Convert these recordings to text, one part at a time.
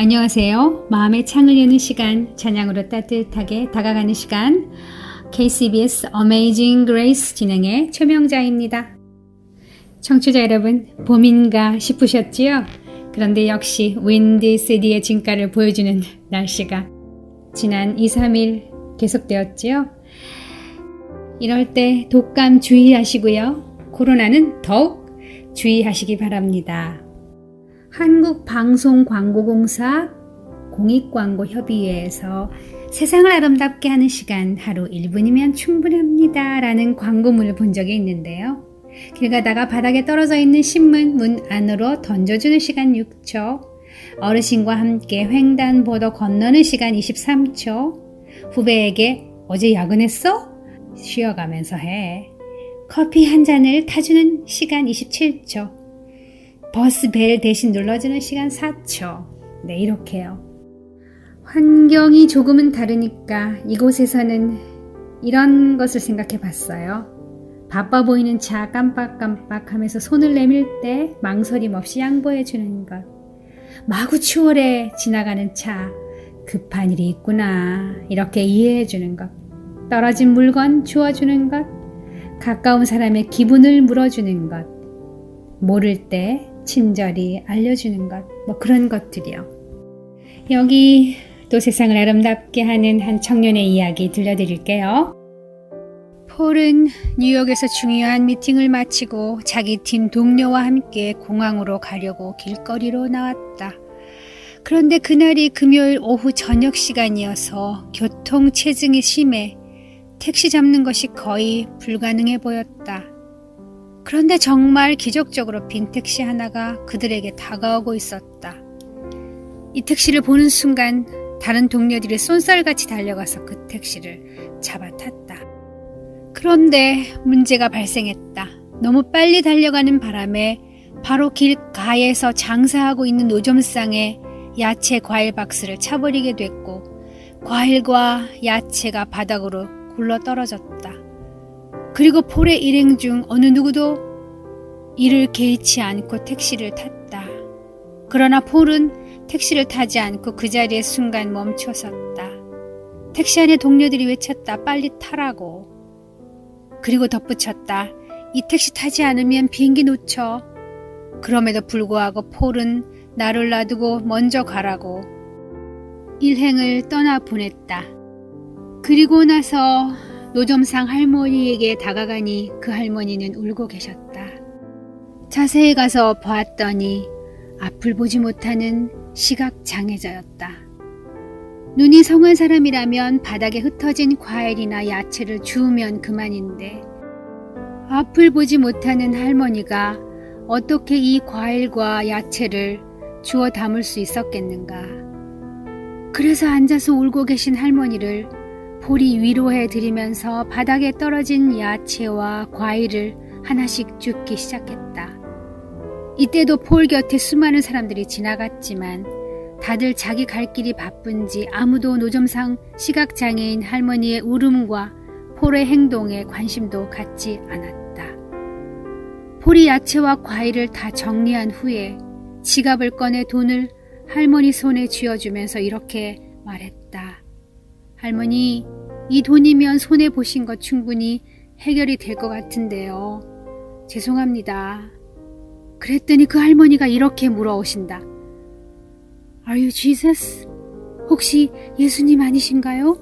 안녕하세요. 마음의 창을 여는 시간, 찬양으로 따뜻하게 다가가는 시간, KCBS Amazing Grace 진행의 최명자입니다. 청취자 여러분, 봄인가 싶으셨지요? 그런데 역시 윈디 시디의 진가를 보여주는 날씨가 지난 2, 3일 계속되었지요? 이럴 때 독감 주의하시고요. 코로나는 더욱 주의하시기 바랍니다. 한국방송광고공사 공익광고협의회에서 세상을 아름답게 하는 시간 하루 1분이면 충분합니다 라는 광고문을 본 적이 있는데요. 길 가다가 바닥에 떨어져 있는 신문 문 안으로 던져주는 시간 6초, 어르신과 함께 횡단보도 건너는 시간 23초, 후배에게 어제 야근했어? 쉬어가면서 해. 커피 한 잔을 타주는 시간 27초, 버스 벨 대신 눌러주는 시간 4초. 네, 이렇게요. 환경이 조금은 다르니까 이곳에서는 이런 것을 생각해 봤어요. 바빠 보이는 차 깜빡깜빡 하면서 손을 내밀 때 망설임 없이 양보해 주는 것. 마구 추월해 지나가는 차, 급한 일이 있구나 이렇게 이해해 주는 것. 떨어진 물건 주워주는 것. 가까운 사람의 기분을 물어주는 것. 모를 때 친절히 알려주는 것, 그런 것들이요. 여기 또 세상을 아름답게 하는 한 청년의 이야기 들려드릴게요. 폴은 뉴욕에서 중요한 미팅을 마치고 자기 팀 동료와 함께 공항으로 가려고 길거리로 나왔다. 그런데 그날이 금요일 오후 저녁 시간이어서 교통 체증이 심해 택시 잡는 것이 거의 불가능해 보였다. 그런데 정말 기적적으로 빈 택시 하나가 그들에게 다가오고 있었다. 이 택시를 보는 순간 다른 동료들이 쏜살같이 달려가서 그 택시를 잡아 탔다. 그런데 문제가 발생했다. 너무 빨리 달려가는 바람에 바로 길가에서 장사하고 있는 노점상에 야채 과일 박스를 차버리게 됐고 과일과 야채가 바닥으로 굴러 떨어졌다. 그리고 폴의 일행 중 어느 누구도 이를 개의치 않고 택시를 탔다. 그러나 폴은 택시를 타지 않고 그 자리에 순간 멈춰섰다. 택시 안에 동료들이 외쳤다. 빨리 타라고. 그리고 덧붙였다. 이 택시 타지 않으면 비행기 놓쳐. 그럼에도 불구하고 폴은 나를 놔두고 먼저 가라고 일행을 떠나 보냈다. 그리고 나서 노점상 할머니에게 다가가니 그 할머니는 울고 계셨다. 자세히 가서 보았더니 앞을 보지 못하는 시각장애자였다. 눈이 성한 사람이라면 바닥에 흩어진 과일이나 야채를 주우면 그만인데 앞을 보지 못하는 할머니가 어떻게 이 과일과 야채를 주워 담을 수 있었겠는가. 그래서 앉아서 울고 계신 할머니를 폴이 위로해 드리면서 바닥에 떨어진 야채와 과일을 하나씩 줍기 시작했다. 이때도 폴 곁에 수많은 사람들이 지나갔지만 다들 자기 갈 길이 바쁜지 아무도 노점상 시각장애인 할머니의 울음과 폴의 행동에 관심도 갖지 않았다. 폴이 야채와 과일을 다 정리한 후에 지갑을 꺼내 돈을 할머니 손에 쥐어주면서 이렇게 말했다. 할머니, 이 돈이면 손해보신 것 충분히 해결이 될 것 같은데요. 죄송합니다. 그랬더니 그 할머니가 이렇게 물어오신다. Are you Jesus? 혹시 예수님 아니신가요?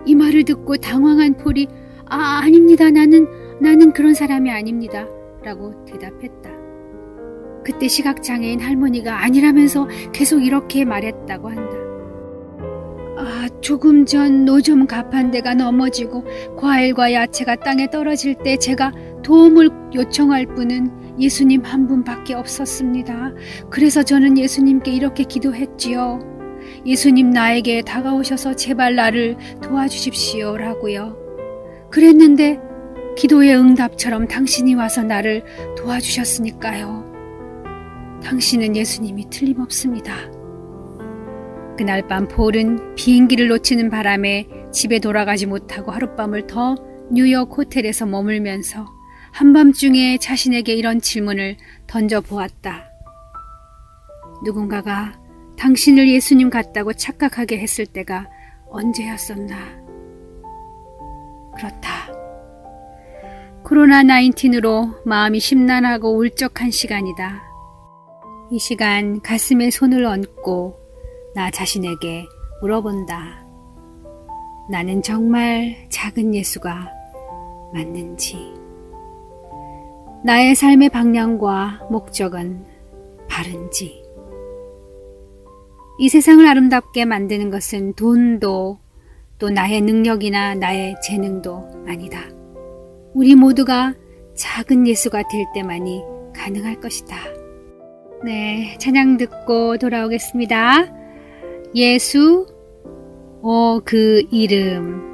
이 말을 듣고 당황한 폴이 아닙니다. 나는 그런 사람이 아닙니다. 라고 대답했다. 그때 시각장애인 할머니가 아니라면서 계속 이렇게 말했다고 한다. 조금 전 노점 가판대가 넘어지고 과일과 야채가 땅에 떨어질 때 제가 도움을 요청할 분은 예수님 한 분밖에 없었습니다. 그래서 저는 예수님께 이렇게 기도했지요. 예수님 나에게 다가오셔서 제발 나를 도와주십시오 라고요. 그랬는데 기도의 응답처럼 당신이 와서 나를 도와주셨으니까요. 당신은 예수님이 틀림없습니다. 그날 밤 폴은 비행기를 놓치는 바람에 집에 돌아가지 못하고 하룻밤을 더 뉴욕 호텔에서 머물면서 한밤중에 자신에게 이런 질문을 던져보았다. 누군가가 당신을 예수님 같다고 착각하게 했을 때가 언제였었나. 그렇다. 코로나19으로 마음이 심란하고 울적한 시간이다. 이 시간 가슴에 손을 얹고 나 자신에게 물어본다. 나는 정말 작은 예수가 맞는지. 나의 삶의 방향과 목적은 바른지. 이 세상을 아름답게 만드는 것은 돈도 또 나의 능력이나 나의 재능도 아니다. 우리 모두가 작은 예수가 될 때만이 가능할 것이다. 네, 찬양 듣고 돌아오겠습니다. 예수, 오 그 이름.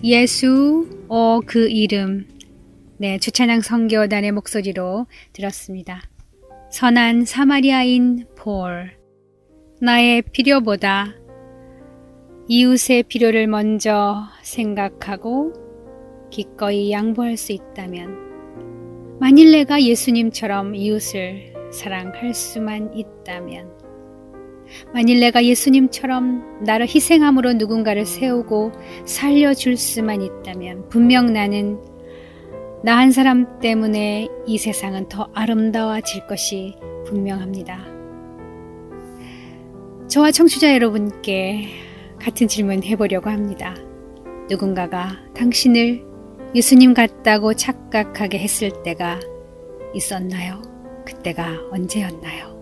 예수, 그 이름. 네, 주찬양 선교단의 목소리로 들었습니다. 선한 사마리아인 폴. 나의 필요보다 이웃의 필요를 먼저 생각하고 기꺼이 양보할 수 있다면, 만일 내가 예수님처럼 이웃을 사랑할 수만 있다면, 만일 내가 예수님처럼 나를 희생함으로 누군가를 세우고 살려줄 수만 있다면, 분명 나는 나 한 사람 때문에 이 세상은 더 아름다워질 것이 분명합니다. 저와 청취자 여러분께 같은 질문 해보려고 합니다. 누군가가 당신을 예수님 같다고 착각하게 했을 때가 있었나요? 그때가 언제였나요?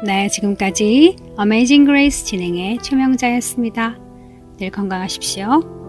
네, 지금까지 Amazing Grace 진행의 최명자였습니다. 늘 건강하십시오.